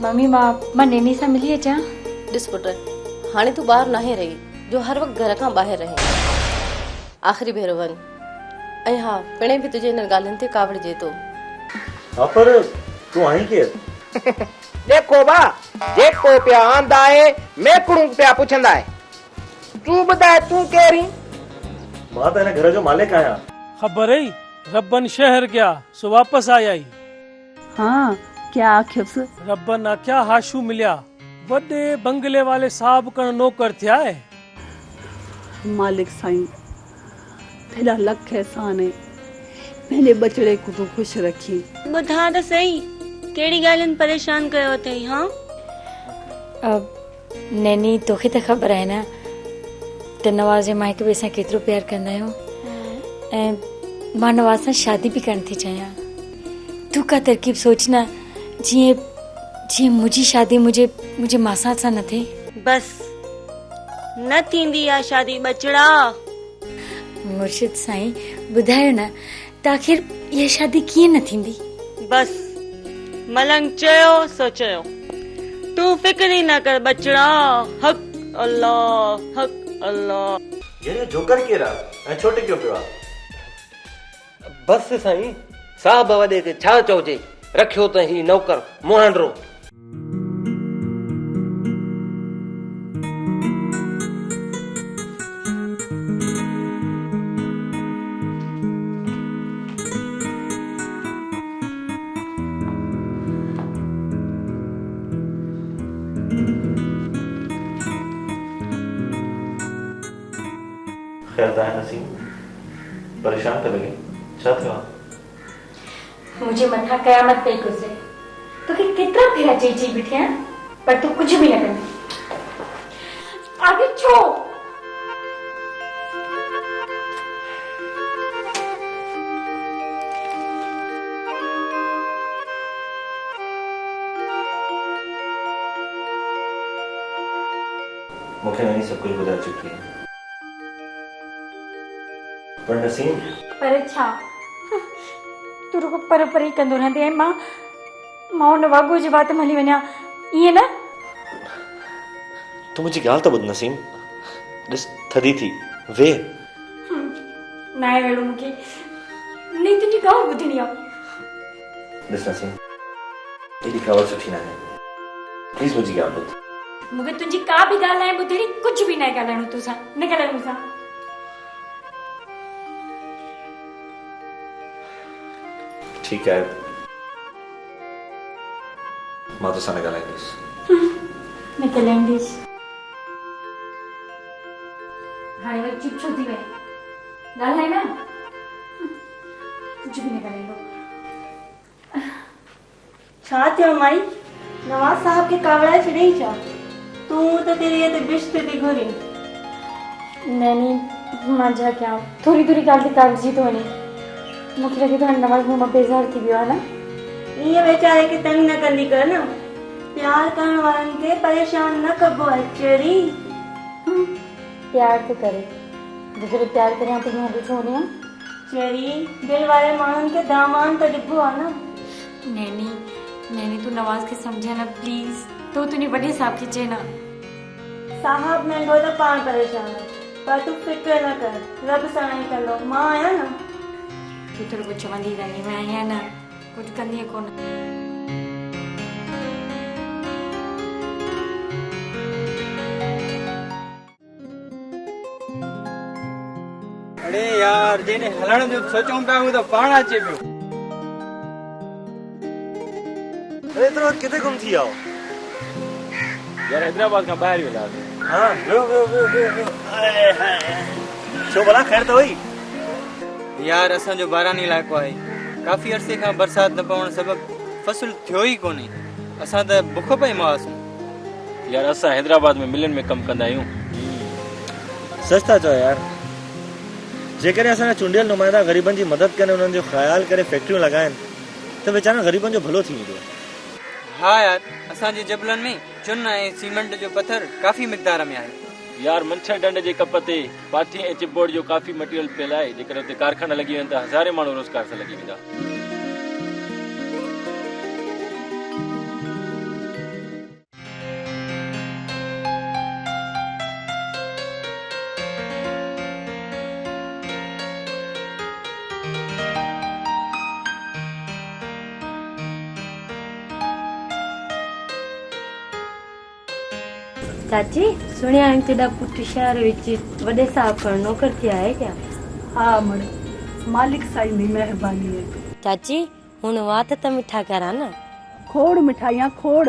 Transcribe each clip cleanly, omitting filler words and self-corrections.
Mummy मां नैनी सां मिली अचां? ॾिस पुट, हाणे तूं ॿाहिरि नाहे रही जो हर वक़्तु घर खां ॿाहिरि रहे। आख़िरी भेरो वञ। ऐं हा, पिणे बि तुंहिंजे हिन ॻाल्हियुनि ते कावड़िजे थो। हा पर तूं आई केरु? देखो बा, जेको पिया आंदा आहे मेकड़ू पिया पुछंदा आहे। तूं ॿुधाए तूं केरी? मां त हिन घर जो मालिक आहियां। खबर ही रब्बन शहर गया सो वापस आया ही। हाँ, क्या आख्यस? रब्बन आख्या हाशू मिलिया वडे बंगले वाले साहब कण नौकर थिया है। मालिक साईं तेरा लख एहसान है, मेरे बचड़े को तू खुश रखी। ॿुधा त सही, केड़ी ॻाल्हियुनि परेशान कयो अथई? हाँ नैनी तोखे त ख़बर आहे न त नवाज़ ऐं मां हिक ॿिए सां केतिरो प्यार कंदा आहियूं ऐं मां नवाज़ सां शादी बि करण थी चाहियां। तूं का तरकीब सोच न जीअं जीअं मुंहिंजी शादी मुंहिंजे मासात सां न थिए। बस न थींदी आ शादी बचड़ा। मुर्शिद साईं ॿुधायो न त आख़िर इहा शादी कीअं न थींदी? बस मलंग चयो सो चयो, तू फिक्र ही न कर बचड़ा। हक अल्लाह, हक अल्लाह। ये जोकर केरा ऐं छोटे क्यों पियो आहे? बस साईं, साहब वॾे खे छा चौजे, रखियो त ही नौकर मोहंडरो। ख़ैर है नसीम, परेशान तो लगे, छा थियो? मुझे मथा कयामत पे गुजरे। तो कि कितना फेरा चई बिठे हैं पर तू कुछ भी न कर। आगे छो मुझे नहीं सब कुछ बता चुकी है। पर नसीम पर छा तू रुको पर पर ही कंदो रहंदे मां उन वागो जी बात में हली वञा ईअं न। तू मुझी ॻाल्हि त ॿुध नसीम, ॾिस थदी थी वे न आहे वेड़ो मूंखे नहीं तुंहिंजी ॻाल्हि ॿुधणी आहे। ॾिस नसीम, एॾी ख़बर सुठी न आहे, प्लीज़ मुझी ॻाल्हि ॿुध। मूंखे तुंहिंजी का बि ॻाल्हि न आहे ॿुधणी, कुझु बि न आहे ॻाल्हाइणो तोसां, न ॻाल्हाइणो मूंसां। ठीक है, मां तोसां न ॻाल्हाईंदुसि। न ॻाल्हाईंदीसि। हाणे वरी चुप छो थी वई? ॻाल्हाए न, कुझु बि न ॻाल्हाईंदो। छा थियो माई? नवाज साहब के कावड़ा छड़ई छा? तू तो तेरी ये बिश्त थी घुरी। नैनी मां छा कयां, थोरी थोरी ॻाल्हि ते कागजी थो वञे। मूंखे लॻे थो नवाज़ मूं मां बेज़ार थी वियो आहे न। ईअं वेचारे खे तंग न कंदी कर न, प्यार करण वारनि खे परेशान न कबो आहे चेरी। प्यार तो करे, जॾहिं प्यार करियां त हीअं ॾिठो वञे चेरी, दिल वारे माण्हुनि खे दामान त ॾिबो आहे न। नैनी तू नवाज खे सम्झे न प्लीज, तो तुंहिंजे वॾे साहब खे चए न। साहब नंढो त पाण परेशान आहे, पर तू फिक्र न कर, रब साईं कंदो, मां आहियां न। तू तो कुछ चवंदी रहंदी, मैं आहियां न, कुछ कंदी कोन। अरे यार, जेने हलण जो सोचूं पिया हूं त पाण अचे पियो। अरे एतिरो किथे गुम थी आओ? यार हैदराबाद खां ॿाहिरि वेंदासीं। हाँ वियो हाय हाय छो भला ख़ैर त हुई? यार असांजो बारानी इलाइक़ो आहे, काफ़ी अरसे खां बरसाति न पवण सबबु फसल थियो ई कोन्हे। असां त बुख पई मासूं। यार असां हैदराबाद में मिलनि में कमु कंदा आहियूं। सच था चओ यार, जेकॾहिं असांजा चूंडियल नुमाइंदा ग़रीबनि जी मदद कनि, उन्हनि जो ख़्यालु करे फैक्ट्रियूं लॻाइनि त वीचारनि ग़रीबनि जो भलो थी वेंदो। हाँ यार, असांजे जबलनि में चुन ऐं सीमेंट जो पत्थर काफ़ी मिक़दार में आहे। यार मंछर डंड जे कप ते पाठी ऐं चिपबोर्ड जो काफ़ी मटेरियल पियल आहे। जेकर उते कारखाना लॻी वञनि त हज़ारे माण्हू रोज़गार सां लॻी वेंदा। चाची सुनिया आहिनि तेॾा पुट शहर विच वॾे साहब कण नौकर थिया आहे क्या? हा अमड़, मालिक साईं जी महिरबानी है। चाची हुन वात त मिठा करा न। खोड़ मिठाइयां खोड़,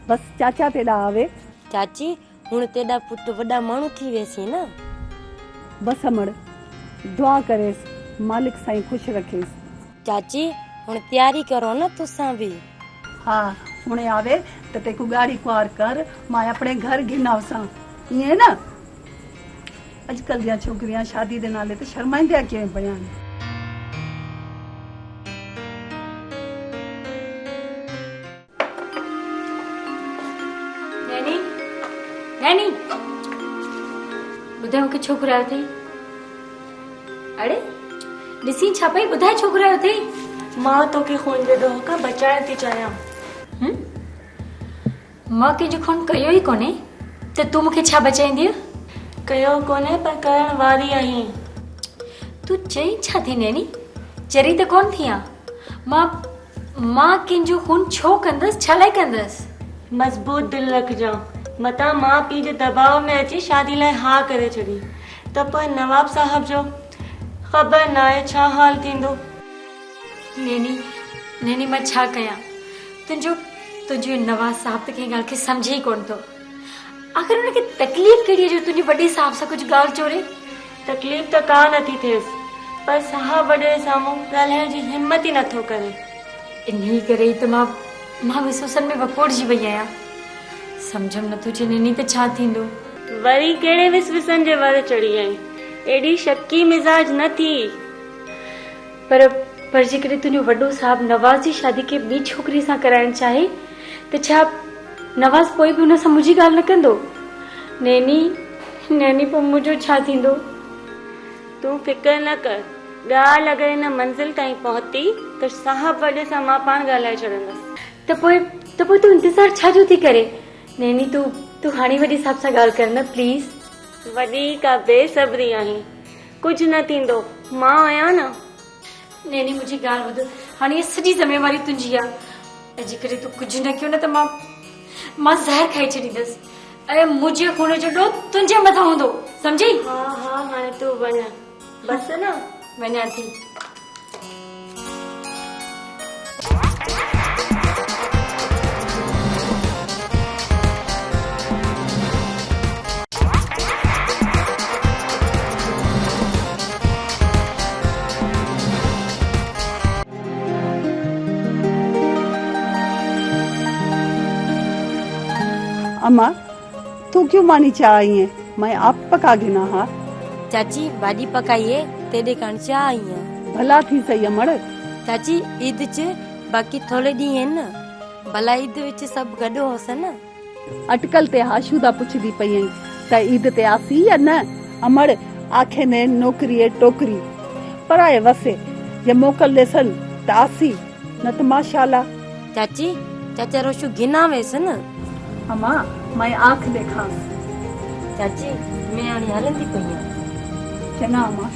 बस चाचा तेॾा आवे। चाची हुन तेॾा पुट वॾा माण्हू थी वेसी न। बस अमड़, दुआ करेस मालिक साईं खुश रखेस। चाची हुन तैयारी करो न तुसां भी। हाँ हुणे आवे त तेको गाड़ी कुआर कर, मां अपने घर घिनावसां, ईअं न। अॼुकल्ह जा छोकिरियां शादी जे नाले ते शर्माईंदिया कीअं पिया आहिनि। नैनी नैनी ॿुधाए मूंखे छोकिरो आयो अथई। अड़े ॾिसी छा पई ॿुधाए छोकिरो आयो अथई। मां तोखे खून जे दोह खां बचाइण थी चाहियां। मां कंहिंजो खून कयो ई कोन्हे त तूं मूंखे छा बचाईंदीअ? कयो कोन्हे पर करण वारी आहीं। तूं चई छा थी नैनी? चरी त कोन थी आहियां। मां कंहिंजो खून छो कंदसि, छा लाइ कंदसि? मज़बूत दिल रखजां। मतां माउ पीउ जे दबाव में अची शादी लाइ हा करे छॾी त पोइ नवाब साहब जो ख़बर न आहे छा हाल थींदो। नैनी मां छा कयां? तुंहिंजो नवाज़ साहब त कंहिं ॻाल्हि खे सम्झे ई कोन थो। आख़िर हुनखे तकलीफ़ कहिड़ी आहे जो तुंहिंजे वॾे साहब सां कुझु ॻाल्हि चोरे? तकलीफ़ त का नथी थिएसि, पर साहब वॾे साम्हूं ॻाल्हाइण जी हिम्मत ई नथो करे। इन करे त मां विसुसन में वकोड़जी वई आहियां। सम्झम नथो अचे नैनी त छा थींदो। वरी कहिड़े विसविसन जे वर चढ़ी आई? एॾी शकी मिज़ाज न थी। पर जेकॾहिं तुंहिंजो वॾो साहब नवाज़ जी शादी खे ॿी छोकिरी सां कराइण चाहे त छा नवाज़ पोइ बि हुन सां मुंहिंजी ॻाल्हि न कंदो? नैनी पोइ मुंहिंजो छा थींदो? तूं फिकर न कर। ॻाल्हि अगरि हिन मंज़िल ताईं पहुती त साहब वॾे सां मां पाण ॻाल्हाए छॾंदसि। त पोइ तूं इंतज़ारु छा जो थी करे? नैनी तूं हाणे वॾे साहब सां ॻाल्हि कर न प्लीज़। वॾी का बेसब्री आहीं। कुझु न थींदो, मां आहियां न। नैनी मुंहिंजी ॻाल्हि ॿुध, हाणे इहा सॼी ज़िमेवारी तुंहिंजी आहे ऐं जेकॾहिं तूं कुझु न कयो न त मां ज़हर खाई छॾींदसि ऐं मुंहिंजे खून जो ॾोह तुंहिंजे मथां हूंदो, सम्झी? हा हाणे तूं वञ बस न। वञा थी। अम्मा तू क्यों मानी चाह आई है? मैं आप पका गिना। हाँ चाची भाॼी पकाइए तेॾे कण चाह आई आहियां। भला थी सही अमड़। चाची ईद च बाक़ी थोरे ॾींहं आहिनि न, भला ईद विच सभु गॾु होसि न। अटकल ते आशूदा पुछदी पई आई त ईद ते आसी या न? अमड़ आखे ने नौकरी टोकरी पराए वसे जे मोकल देसन त आसी न त माशाल्लाह। चाची चाचा रोशू गिना वेसि न। अम्मा मैं आंख देखा। चाची मैं हाणे हलंदी पई आहियां। चङा अम्मा।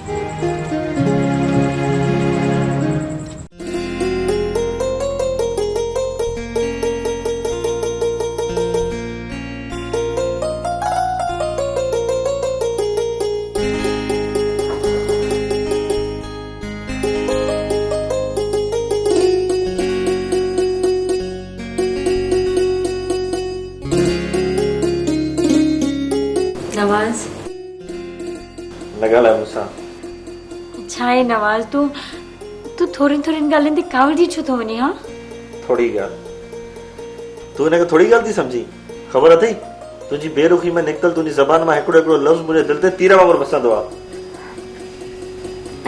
नवाज़ न ॻाल्हाए मूंसां। छा आहे नवाज़, तूं थोरी ॻाल्हियुनि ते कावड़जी छो थो वञे? हा थोड़ी ॻाल्हि तूं हिनखे थोड़ी ॻाल्हि थी सम्झी? ख़बर अथई तुंहिंजी बेरुखी में निकितल तुंहिंजी ज़बान मां हिकिड़ो लफ़्ज़ मुंहिंजे दिलि ते तीर वांगुरु वसंदो आहे।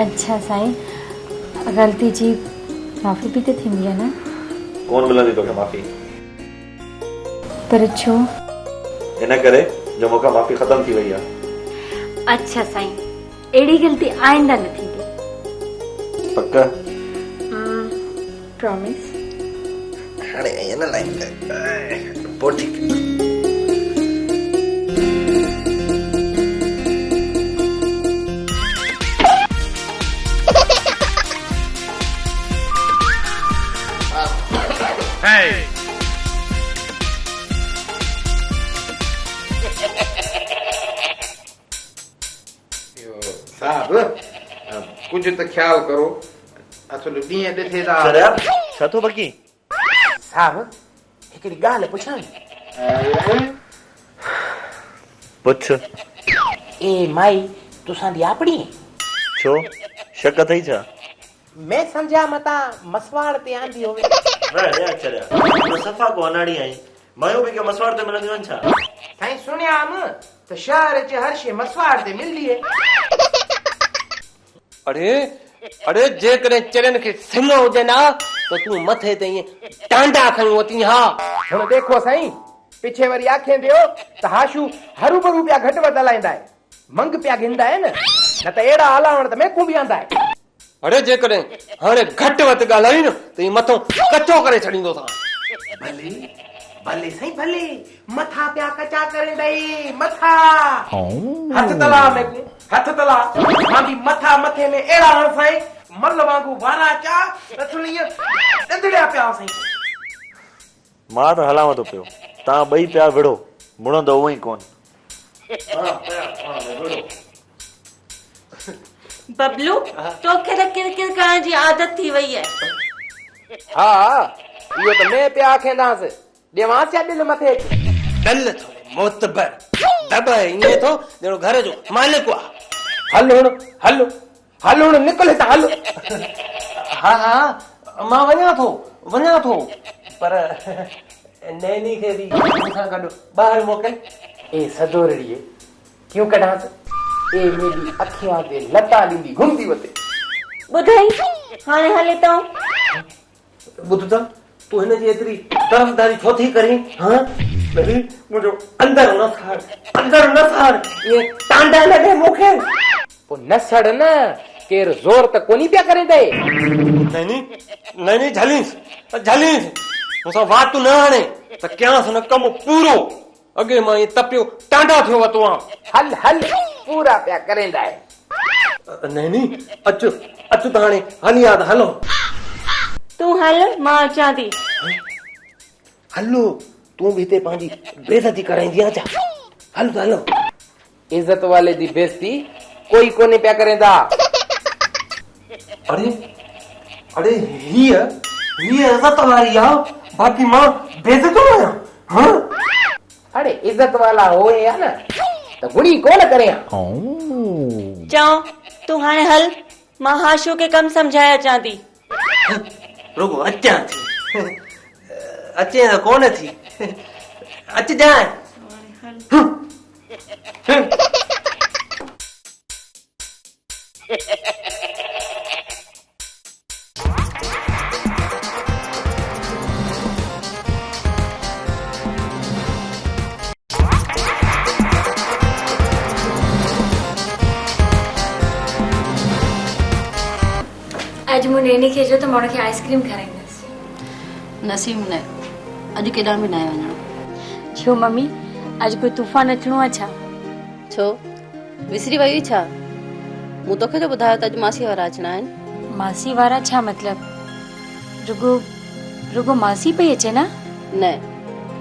अच्छा साईं, ग़लती जी माफ़ी बि त थींदी आहे न? कोन मिलंदी तोखे माफ़ी। पर छो? हिन करे जो मूंखां माफ़ी ख़तम थी वई आहे। अच्छा साईं, अहिड़ी ग़लती आइंदा न थींदी। पक? प्रॉमिस। हाणे ईअं न लाइन पोइ ठीकु। कुछ तो ख्याल करो असुल ॾींहं ॾिठे था चरिया छा थो बकी साहब हिकिड़ी ॻाल्हि पुछां पुछ ए माई तुसां दी आपड़ी छो शक अथई छा मैं सम्झा मता मसवाड़ ते आंदी होवे न रे चरिया सफ़ा को अनाड़ी आई मायो बि के मसवाड़ ते मिलंदियूं आहिनि छा साईं सुनिया त शहर च हर शइ मसवाड़ ते मिलदी है अरे अरे जेकॾहिं चरन खे सिंह हुजनि हा त तूं मथे ते ईअं टांडा खणी वती हा हुन देखो साईं पिछे वरी आखे दियो त हाशू हरू भरू पिया घटि वधि हलाईंदा आहे मंग पिया गिंदा आहिनि न त अहिड़ा हलावण त मेकू बि आंदा आहे अरे जेकॾहिं हाणे घटि वधि ॻाल्हाई न त हीअ मथो कचो करे छॾींदो था भले भले साईं भले मथा पिया कचा करे ॾई मथा हथ तला मेकू हथ तला मां बि मथा मथे में अहिड़ा हण साईं मल वांगू वारा चा रसुल ईअं ॾंदड़िया पिया साईं मां त हलांव थो पियो तव्हां ॿई पिया विढ़ो मुणंदो उहो ई कोन बबलू तोखे त किरकिर करण जी आदत थी वई आहे हा इहो त मैं पिया आखेंदासि ॾेवां छा दिलि मथे दल थोरे मोतबर दब ईअं थो ॼणो घर जो मालिक आहे हल हुण निकल हितां हल हा हा मां वञा थो पर नैनी खे बि मूंसां गॾु ॿाहिरि मोकिल ए सदोरड़ीअ क्यों कढांसि ए मेरी अखियां ते लता ॾींदी घुमदी वते ॿुधाई हाणे हले तो ॿुध त तूं हिनजी एतिरी तरफ़दारी छो थी करीं हा भई मुंहिंजो अंदर न साड़ ईअं टांडा न ॾे मूंखे पोइ न सड़ न केरु ज़ोर त कोनी पिया करे दे नैनी झलीस मूंसां वात न हाणे त कयांसि न कमु पूरो अॻे मां ईअं तपियो टांडा थियो वतो आहियां हल पूरा पिया करेंदा आहे नैनी अचु त हाणे हली आ त हलो तूं हल मां अचां थी हलो तूं बि हिते पंहिंजी बेइज़ती कराईंदी आहियां छा हलो इज्जत वाले जी बेइज्जती कोई कोने पिया करेंदा अरे हीअ इज्जत वारी आहे बाक़ी मां बेइज्जत आहियां हाँ अरे इज्जत वाला होए या न त गुड़ी कोन करे चओ तूं हाणे हल मां हाशू खे कम समझाए अचां थी रुगो अचां थी अचे त कोन थी अचजांइ अॼु मूं नैनी खे जो त मां हुनखे आइस्क्रीम खाराईंदसि नसीब न अॼु केॾांहुं बि न आहे वञणो छो मम्मी अॼु कोई तूफ़ान अचिणो आहे छा छो विसरी वई छा मूं तोखे त ॿुधायो त अॼु मासी वारा अचणा आहिनि मासी वारा छा मतिलब रुगो मासी पई अचे न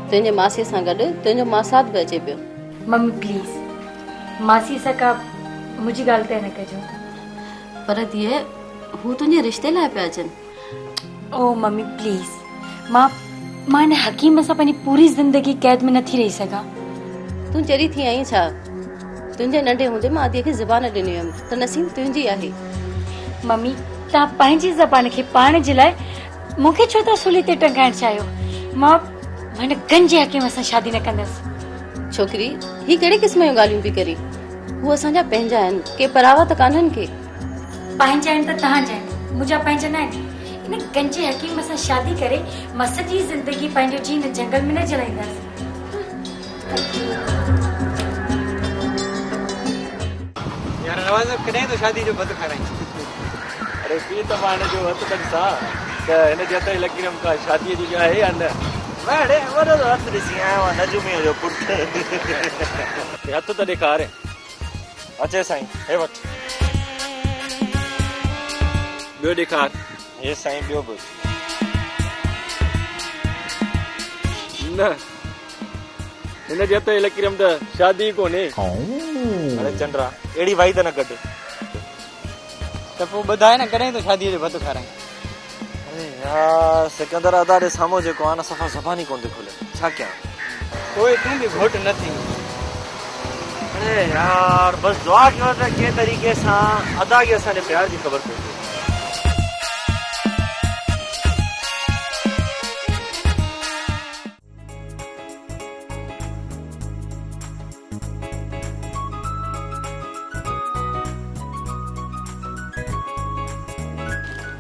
तुंहिंजे मासीअ सां गॾु तुंहिंजो मासात बि अचे पियो मम्मी प्लीज मासी सां का मुंहिंजी ॻाल्हि ते न कजो पर धीअ हू तुंहिंजे रिश्ते लाइ पिया अचनि ओ मम्मी प्लीज मां हिन हकीम सां पंहिंजी पूरी ज़िंदगी कैद में नथी रही सघां तूं चरी थी आई छा तुंहिंजे नंढे हूंदे मां आदीअ खे ज़बान ॾिनी हुयमि त नसीब तुंहिंजी आहे मम्मी तव्हां पंहिंजी ज़बान खे पाण जे लाइ मूंखे छो था सूली ते टंगाइण चाहियो मां हिन गंजे हकीम सां शादी न कंदसि छोकिरी ही कहिड़े क़िस्म जूं ॻाल्हियूं पई करी हू असांजा पंहिंजा आहिनि के परावा त कान्हनि के पंहिंजा आहिनि त तव्हांजा आहिनि मुंहिंजा पंहिंजा न आहिनि इन गंजे हकीम सां शादी करे मां सॼी ज़िंदगी पंहिंजो जी हिन जंगल में न जलाईंदसि यार नवाज़ कॾहिं तो शादी जो बंदि कराई अरे पी त मां हिन जो हथ तक सां त हिन जे हथ जी लकीरम का शादीअ जी आहे या न वाड़े वॾो हथ ॾिसी आयो आहे नजुमीअ जो पुटु हथ त ॾेखारे अचे साईं हे वठ ॿियो ॾेखार हे साईं ॿियो बि न हिन जे हथ जी लकीरम त शादी कोन्हे अरे चंद्रा अहिड़ी वाई त न कढ त पोइ ॿुधाए न कॾहिं तो शादीअ जो भत खाराए। अरे यार सिकंदर अदा ॾे साम्हूं जेको आहे न सफ़ा ज़बान ई कोन थी खुले, छा कयां? कोई तूं बि घोट न थी। अरे यार बस दुआ कयो त कंहिं तरीक़े सां अदा खे असांजे प्यार जी ख़बर पइजी।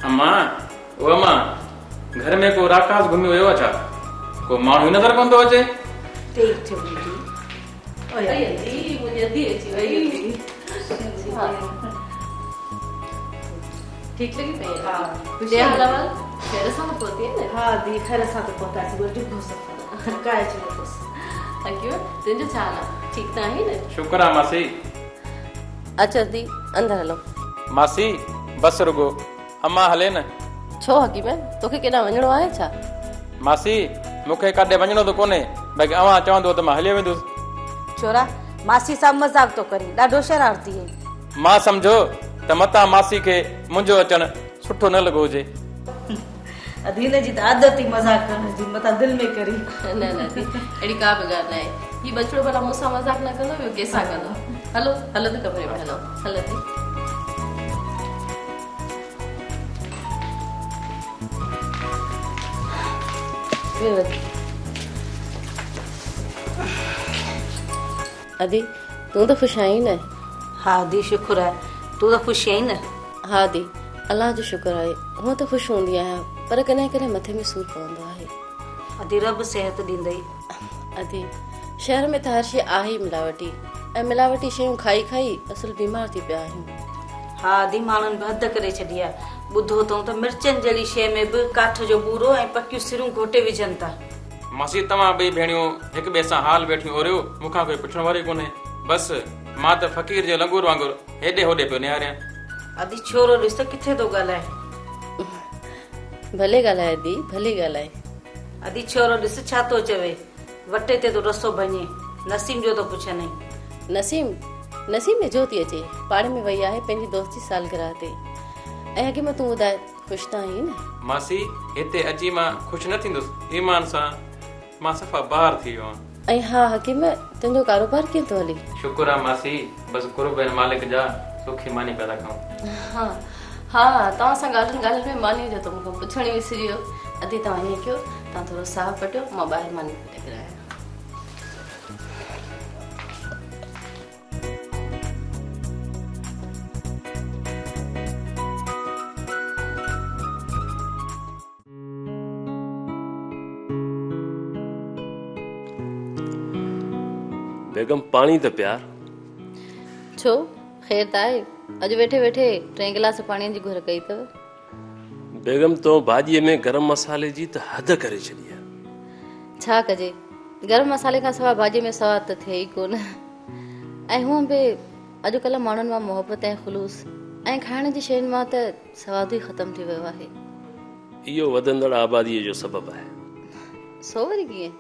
अम्मा ओ अम्मा घर में को राकास घुमी वियो आहे छा? को माण्हू नज़र कोन थो अचे? ठीक थियो बेटी। ओए दी मुझे दी अची वई। ठीक लगी पई? हां खुशी हालवाल फेर सां पहुती है। हां दी खैर सां तो पहुतासी वो जो घुस काय जो बस। अक्यो तुंहिंजो छा हाल आहे? ठीक त आहीं न? शुक्र आहे मासी। अचो दी अंदर हलो। मासी बस रुगो अम्मा हले न। छो हकीम तोखे केॾा वञणो आहे छा? मासी मूंखे काॾे वञणो त कोन्हे, बाक़ी अव्हां चवंदो त मां हली वेंदुसि। छोरा मासी सां मज़ाक तो करी, ॾाढो शरारती है। मां सम्झो त मतां मासी खे मुंहिंजो अचणु सुठो न लॻो हुजे। अधीन जी त आदत ही मज़ाक करण जी, मतां दिल में करी। न न दी अहिड़ी का बि ॻाल्हि न आहे। हीउ बचिड़ो भला मूंसां मज़ाक न कंदो, ॿियो कंहिंसां कंदो? हलो हलो त कमरे में हलो। हलो दी अदी तूं त ख़ुशि आहीं न? हाँ दी शुक्र है, तू तो खुश आई न? हाँ दी अल्लाह जो शुक्र आहे। हूअं त ख़ुशि हूंदी आहियां पर कॾहिं कॾहिं मथे में सूर पवंदो आहे। अदी रब सेहत ॾींदई। अदी शहर में त हर शइ आहे ई मिलावटी, ऐं मिलावटी शयूं खाई खाई असुल बीमार थी पिया आहियूं। हाँ दी माण्हुनि बि हद करे छॾी आहे। ॿुधो अथऊं त मिर्चनि जहिड़ी शइ में बि काठ जो बूरो ऐं पकियूं सिरूं घोटे विझनि था। मासी तव्हां ॿई भेणियूं हिक ॿिए सां हाल वेठियूं ओरियो, मूंखां कोई पुछण वारी कोन्हे। बसि मां त फ़क़ीर जे लंगूर वांगुरु हेॾे होॾे पियो निहारियां। अदी छोरो ॾिस त किथे थो ॻाल्हाए। भले ॻाल्हाए दी भले ॻाल्हाए। अदी छोरो ॾिस छा थो चवे, वटे ते तो रसो भञे, नसीम जो तो पुछे नहीं। नसीम में जो थी अचे, पाड़े में वई आहे पंहिंजी दोस्त जी सालगिरह ते। ऐं अॻे मां तूं ॿुधाए ख़ुशि त आहीं न? मासी हिते अची मां ख़ुशि न थींदुसि, ईमान सां मां सफ़ा ॿाहिरि थी वियो आहियां। ऐं हा हकीम तुंहिंजो कारोबार कीअं थो हले? शुक्र आहे मासी, बसि कुर्ब आहिनि मालिक जा, सुखी मानी पिया रखूं। हा हा तव्हां सां ॻाल्हियुनि ॻाल्हियुनि में मानी जो त मूंखे पुछण ई विसरी वियो। अदी तव्हां ईअं कयो, तव्हां थोरो साहु पटियो, मां ॿाहिरि मानी पई टकरायां। बेगम पानी त प्यार। छो ख़ैर त आहे? अॼु वेठे वेठे 3 गिलास पाणी जी घुर कई अथव। बेगम तो भाॼीअ में गरम मसाले जी त हद करे छॾी आहे। छा कजे, गरम मसाले खां सवाइ भाॼीअ में सवादु त थिए ई कोन। ऐं हूअं बि अॼुकल्ह माण्हुनि मां मोहबत ऐं ख़ुलूस ऐं खाइण जी शयुनि मां त सवादु ई ख़तमु थी वियो आहे। इहो वधंदड़ आबादीअ जो सबबु आहे। सो वरी कीअं?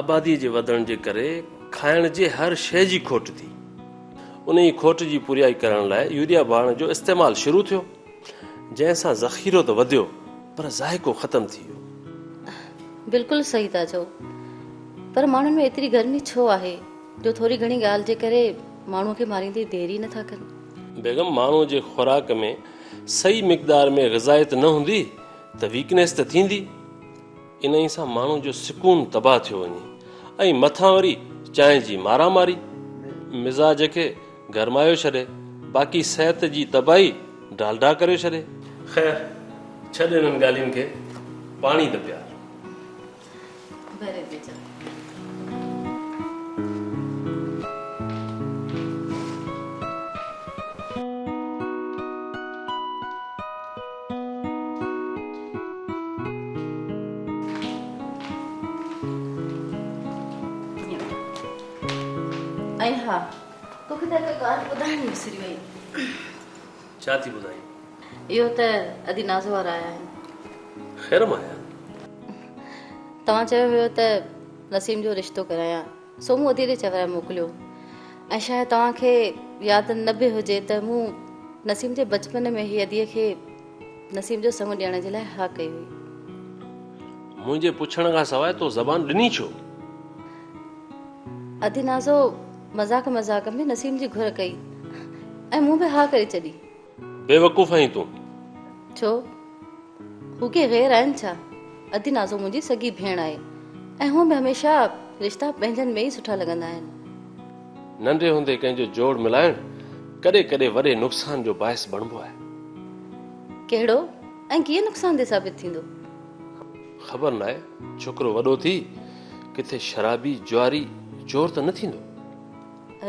आबादीअ जे वधण जे करे खाइण जे हर शइ जी खोट थी। उन ई खोट जी पुरियाई करण लाइ यूरिया बाण जो इस्तेमालु शुरू थियो, जंहिंसां ज़ख़ीरो त वधियो पर ज़ाइको ख़तमु थी वियो। बिल्कुलु सही था चओ, पर माण्हुनि में एतिरी गर्मी छो आहे जो थोरी घणी ॻाल्हि जे करे माण्हूअ खे मारींदे देरी नथा कनि? बेगम माण्हूअ जे खुराक में सही मिक़दार में ग़िज़ायत न हूंदी त वीकनेस त थींदी। इन ई सां माण्हू जो सुकून तबाह थियो वञे ऐं मथां वरी चांहि जी मारामारी मिज़ाज खे गरमायो छॾे, बाक़ी सिहत जी तबाही डालडा करे छॾे। ख़ैर छॾ इन्हनि ॻाल्हियुनि खे, पाणी त प्यार। ऐं हा तोखे त हिकु ॻाल्हि ॿुधाइण विसरी वई। छा थी ॿुधाई? इहो त अदी नाज़ो वारा आया आहिनि। ख़ैर मां आहियां। तव्हां चयो हुयो त नसीम जो रिश्तो करायां, सो मूं अदी ते चवराए मोकिलियो। ऐं शायदि तव्हांखे यादि न बि हुजे त मूं नसीम जे बचपन में ही अदीअ खे नसीम जो संग ॾियण जे लाइ हा कई हुई। मुंहिंजे पुछण खां सवाइ तो ज़बान ॾिनी छो? अदी नाज़ो मज़ाक मज़ाक में नसीम जी घुर कई ऐं मूं बि हा करे छॾी। बेवकूफ़ आहीं तूं। छो हू के गैर आहिनि छा? अदी नाज़ो मुंहिंजी सॻी भेण आहे ऐं हूअ बि हमेशह रिश्ता पंहिंजनि में ई सुठा लॻंदा आहिनि। नंढे हूंदे कंहिंजो जोड़ मिलाइण कॾहिं कॾहिं वॾे नुक़सान जो बाहिस बणिबो आहे। कहिड़ो ऐं कीअं नुक़सान ते साबित थींदो? ख़बर न आहे, छोकिरो वॾो थी किथे शराबी जुआरी जोर त न थींदो?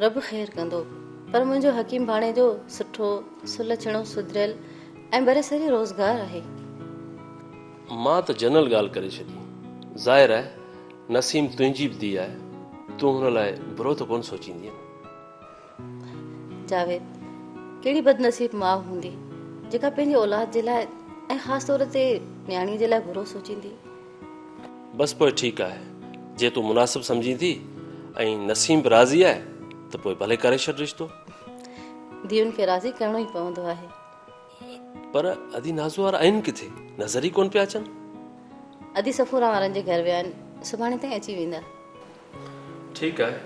रब ख़ैर कंदो, पर मुंहिंजो हकीम भाणे जो सुठो सुलछणो सुधरियल ऐं बरेसरी रोज़गार आहे। मां त जनरल ॻाल्हि करे छॾी। ज़ाहिर आहे नसीम तुंहिंजी बि धीउ आहे, तूं हुन लाइ बुरो त कोन सोचींदी। जावेद, कहिड़ी बदनसीब माउ हूंदी जेका पंहिंजी औलाद जे लाइ ऐं ख़ासि तौर ते न्याणी जे लाइ बुरो सोचींदी। बसि पोइ ठीकु आहे, जे तूं मुनासिब सम्झी थी ऐं नसीम बि राज़ी आहे त पोइ भले करे छॾ रिश्तो। धीउनि खे राज़ी करिणो ई पवंदो आहे। पर अदी नाज़ो वारा आहिनि किथे? नज़र ई कोन पिया अचनि। अदी सफ़ूरा वारनि जे घर विया आहिनि, सुभाणे ताईं अची वेंदा। ठीकु आहे,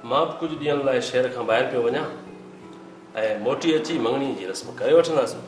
मां बि कुझु ॾींहंनि लाइ शहर खां ॿाहिरि पियो वञा ऐं मोटी अची मंगणी जी रस्म करे वठंदासीं।